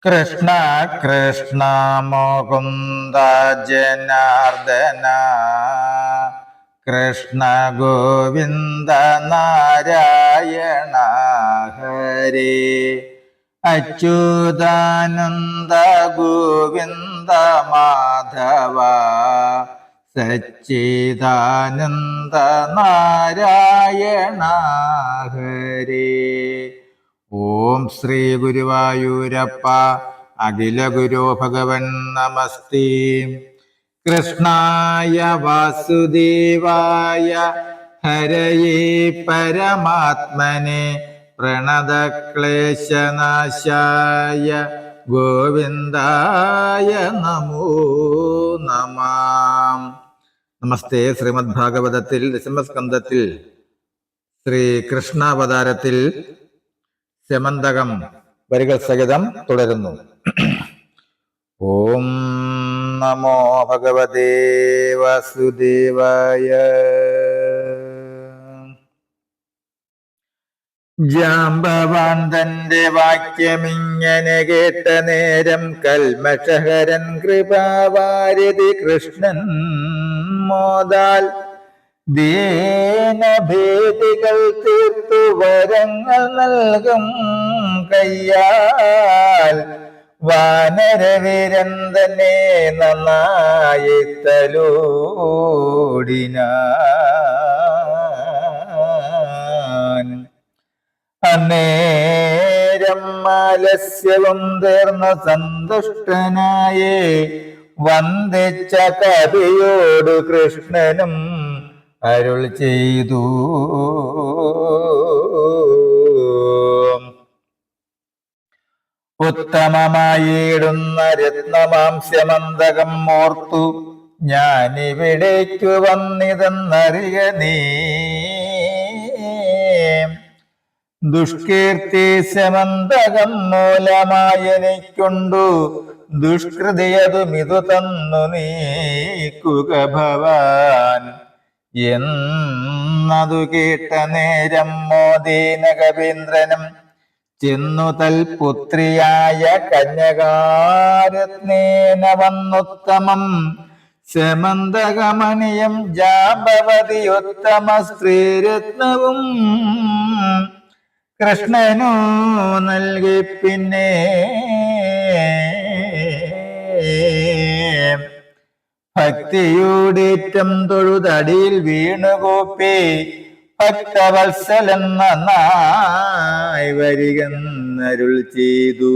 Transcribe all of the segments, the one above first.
കൃഷ്ണ കൃഷ്ണ മുകുന്ദ ജനാർദ്ദന കൃഷ്ണ ഗോവിന്ദ നാരായണ ഹരേ അച്യുതാനന്ദ ഗോവിന്ദ മാധവ സച്ചിദാനന്ദ നാരായണ ഹരേ. ഓം ശ്രീ ഗുരുവായൂരപ്പ അഖില ഗുരു ഭഗവൻ നമസ്തേ. കൃഷ്ണായ വാസുദേവായ ഹരയേ പരമാത്മനെ പ്രണതക്ലേശനാശായ ഗോവിന്ദായ നമോ നമഃ. നമസ്തേ. ശ്രീമദ് ഭാഗവതത്തിൽ ദശമസ്കന്ധത്തിൽ ശ്രീകൃഷ്ണാവതാരത്തിൽ ശമന്തകം വരികൾ സഹിതം തുടരുന്നു. ഓം നമോ ഭഗവതേ വാസുദേവായ. ജാംബവാൻ തന്റെ വാക്യമിങ്ങനെ കേട്ട നേരം കൽമഷഹരൻ കൃപാവാരിധി കൃഷ്ണൻ മോദാൽ ദീനഭേദികൾ തീർത്തു വരങ്ങൾ നൽകും കയ്യാൽ വാനരവീരൻ തന്നെ നന്നായി തലോടിനാൻ. അന്നേരം ആലസ്യവും തീർന്ന സന്തുഷ്ടനായേ വന്ദിച്ച കവിയോട് കൃഷ്ണനും അരുൾ ചെയ്തു. ഉത്തമമായിടുന്ന രത്നമാംസ്യമന്തകം ഓർത്തു ഞാനിവിടേക്കു വന്നിതെന്നറിയ നീ. ദുഷ്കീർത്തി സമന്തകം മൂലമായെനിക്കൊണ്ടു ദുഷ്കൃതിയതുമിതു തന്നു നീക്കുക ഭവാൻ എന്നതു കേട്ട നേരം മോദീന കവീന്ദ്രനും ചെന്നു തൽപുത്രിയായ കന്യകാരത്നേന വന്നുത്തമം സമന്തകമണിയും ജാമ്പവതിയുത്തമ സ്ത്രീരത്നവും കൃഷ്ണനു നൽകി. പിന്നെ ഭക്തിയോടേറ്റം തൊഴുതടിയിൽ വീണുകോപ്പി ഭക്തവത്സലൻ നന്നായി വരികന്നരുൾ ചെയ്തു.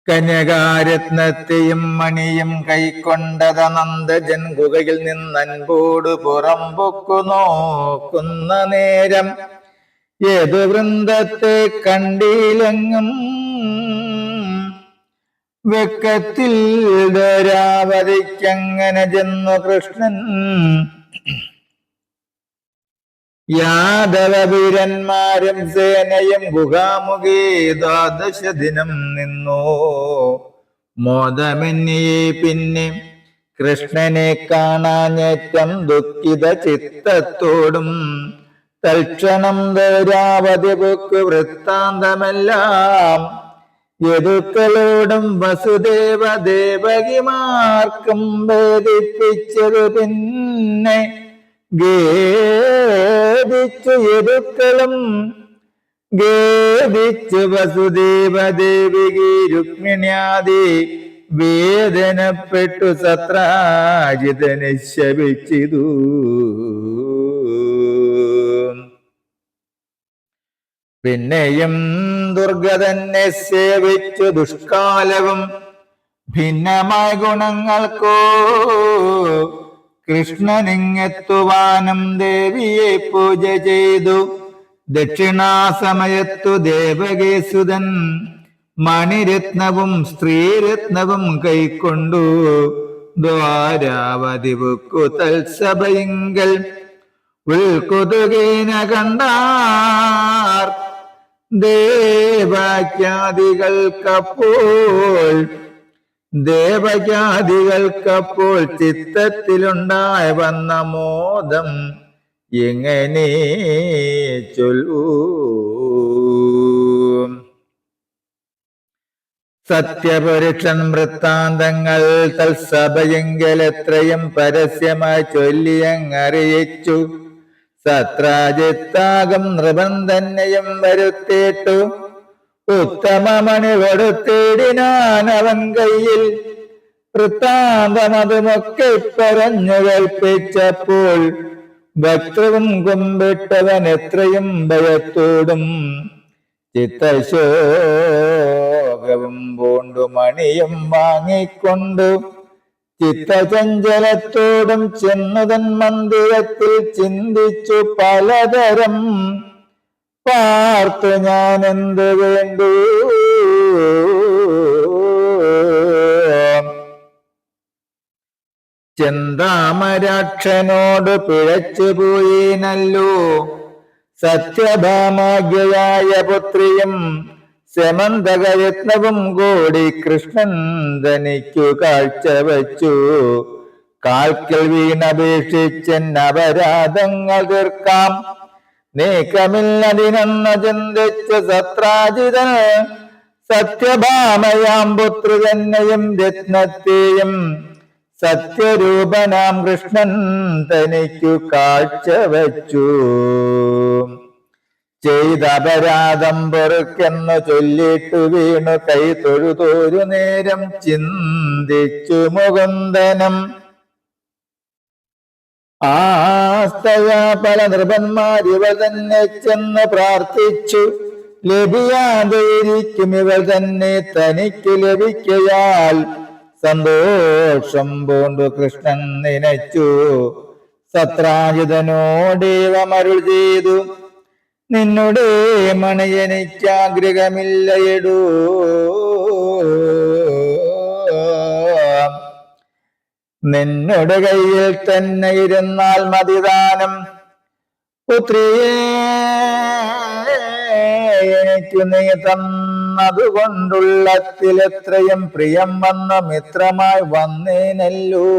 കന്യകാരത്നത്തെയും മണിയും കൈക്കൊണ്ടത നന്ദജൻ ഗുഹയിൽ നിന്നൻപോട് പുറം പൊക്കു നോക്കുന്ന നേരം ഏതു വൃന്ദത്തെ കണ്ടിലെങ്ങും വെക്കത്തിൽ ധാരാവതിക്കങ്ങനെ ചെന്നു കൃഷ്ണൻ. യാദവവീരന്മാരും സേനയും ഗുഹാമുഖേ ദ്വാദശ ദിനം നിന്നു മോദമെന്നിയെ. പിന്നെ കൃഷ്ണനെ കാണാഞ്ഞേറ്റം ദുഃഖിത ചിത്തത്തോടും തൽക്ഷണം ധാരാവതി ബുക്ക് വൃത്താന്തമെല്ലാം യദുക്കളോടും വസുദേവ ദേവകിമാർക്കും ഭേദിപ്പിച്ചതു. പിന്നെ ഗേദിച്ചു യദുക്കളും ഗേദിച്ചു വസുദേവ ദേവികി രുക്മിണ്യാദി വേദനപ്പെട്ടു സത്രാജിതനെ ശപിച്ചിതു. പിന്നെയും ദുർഗതന്നെ സേവിച്ചു ദുഷ്കാലവും ഭിന്നമായ ഗുണങ്ങൾക്കോ കൃഷ്ണനിങ്ങെത്തുവാനും ദേവിയെ പൂജ ചെയ്തു. ദക്ഷിണാസമയത്തു ദേവകേസുതൻ മണിരത്നവും സ്ത്രീരത്നവും കൈക്കൊണ്ടു ദ്വാരാവതി ബുക്കു തൽസഭയിങ്കൽ ഉൾക്കൊതുകേന കണ്ടാർ ദേവജാതികൾക്കപ്പോൾ ചിത്തത്തിലുണ്ടായ വന്ന മോദം എങ്ങനെ ചൊല്ലൂ? സത്യപുരുഷൻ വൃത്താന്തങ്ങൾ തത്സഭയെങ്കിൽ എത്രയും പരസ്യമായി ചൊല്ലിയങ്ങറിയിച്ചു. സത്രാജിത്താകും നൃപൻ തന്നെയും വരുത്തിയിട്ടു ഉത്തമമണി കൊടുത്തിടിനാൻ അവൻ കയ്യിൽ. വൃത്താന്തമതുമൊക്കെ പറഞ്ഞു കേൾപ്പിച്ചപ്പോൾ ഭക്തവും കുമ്പിട്ടവൻ എത്രയും ഭയത്തോടും ചിത്തശോകവും പൂണ്ടു മണിയും വാങ്ങിക്കൊണ്ടു ചിത്തചഞ്ചലത്തോടും ചെന്നുതൻ മന്ദിരത്തിൽ ചിന്തിച്ചു പലതരം പാർത്തു ഞാൻ എന്ത് വേണ്ടു. ചെന്താമരാക്ഷനോട് പിഴച്ചുപോയേനല്ലോ സത്യഭാമാഗ്യയായ പുത്രിയും സമന്തകയത്നവും കൂടി കൃഷ്ണൻ തനിക്കു കാഴ്ചവച്ചു. കാൽക്കൽ വീണപേക്ഷിച്ചെൻ അപരാധങ്ങൾ തീർക്കാം നീക്കമില്ലതിനെന്ന് ചിന്തിച്ച സത്രാജിതൻ സത്യഭാമയാം പുത്രി തന്നെയും രത്നത്തെയും സത്യരൂപനാം കൃഷ്ണൻ തനിക്കു കാഴ്ചവച്ചു. ചെയ്ത അപരാധം പൊറുക്കെന്നു ചൊല്ലിട്ടു വീണു കൈ തൊഴുതൊരു നേരം ചിന്തിച്ചു മുകുന്ദനം. ആസ്തയാ പല നൃപന്മാരിവൾ തന്നെ ചെന്ന് പ്രാർത്ഥിച്ചു. ലഭിയാതെയിരിക്കും ഇവൾ തന്നെ തനിക്ക് ലഭിക്കയാൽ സന്തോഷം പൂണ്ടു കൃഷ്ണൻ നനച്ചു. സത്രാജിതനോടേവമരുൾ ചെയ്തു നിന്നുടെ മണി എനിക്കാഗ്രഹമില്ലയെടൂ. നിന്നുടെ കയ്യിൽ തന്നെ ഇരുന്നാൽ മതിദാനം. പുത്രിയെ എനിക്ക് നീ തന്നതുകൊണ്ടുള്ളത്തിലെത്രയും പ്രിയം വന്ന മിത്രമായി വന്നേനല്ലോ.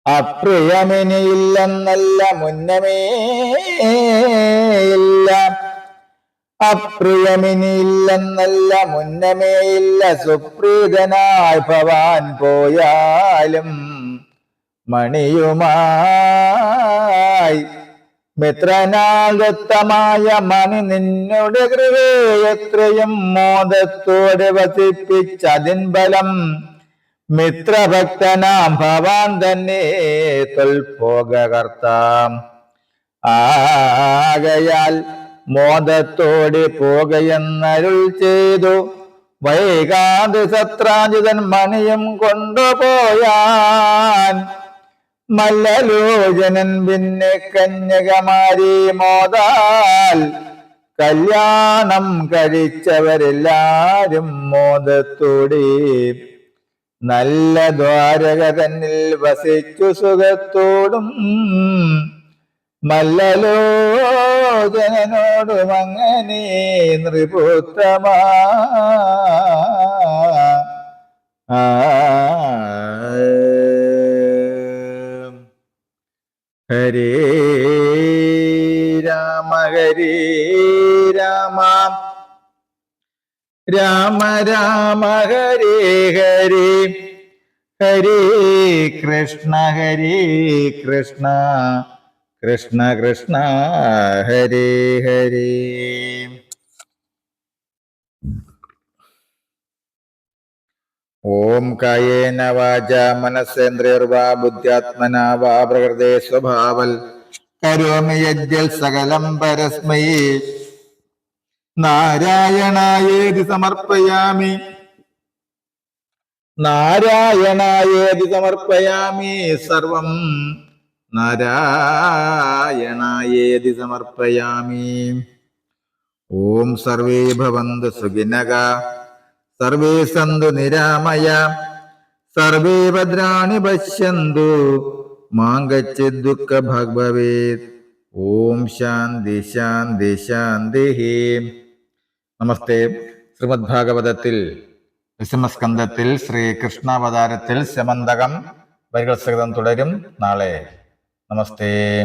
അപ്രിയമിനിയില്ലെന്നല്ല മുന്നമേ ഇല്ല. അപ്രിയമിനിയില്ലെന്നല്ല മുന്നമേ ഇല്ല. സുപ്രീതനായി ഭവാൻ പോയാലും മണിയുമായി മിത്രനാഗത്തമായ മണി നിന്നുടെ കൃപയെ എത്രയും മോദത്തോടെ വസിപ്പിച്ചതിൻ ബലം മിത്രഭക്തനാം ഭവാൻ തന്നെ തൊൽപോകകർത്താം. ആകയാൽ മോദത്തോടെ പോകയെന്നരുൾ ചെയ്തു. വൈകാതെ സത്രാജിതൻ മണിയും കൊണ്ടുപോയാൻ. മല്ലലോചനൻ പിന്നെ കന്യകമാരി മോദാൽ കല്യാണം കഴിച്ചവരെല്ലാരും മോദത്തോടെ നല്ല ദ്വാരക തന്നിൽ വസിച്ചു സുഖത്തോടും. മല്ലലോചനോടും അങ്ങനെ നൃപോത്തമാ. ഹരേ രാമ ഹരേ രാമ രാമ രാമ ഹരേ ഹരേ ഹരേ കൃഷ്ണ കൃഷ്ണ കൃഷ്ണ ഹരേ ഹരേ. ഓം കായേന വാച മനസ്സേന്ദ്രിയർവാ ബുദ്ധ്യാത്മനാ വാ പ്രകൃതേ സ്വഭാവൽ കരോമി യജ്ഞൽ സകലം പരസ്മൈ നാരായണായേതി സമർപ്പയാമി. നാരായണായേതി സമർപ്പയാമി സർവം നാരായണായേതി സമർപ്പയാമി. ഓം സർവേ ഭവന്തു സുഖിനഃ സർവേ സന്തു നിരാമയ സർവേ ഭദ്രാണി പശ്യന്തു മാ കശ്ചിത് ദുഃഖഭാഗ് ഭവേത്. ഓം ശാന്തി ശാന്തി ശാന്തി. നമസ്തേ. ശ്രീമദ് ഭാഗവതത്തിൽ ദശമസ്കന്ധത്തിൽ ശ്രീകൃഷ്ണാവതാരത്തിൽ സമന്തകം വരികൾ സഹിതം തുടരും നാളെ. നമസ്തേ.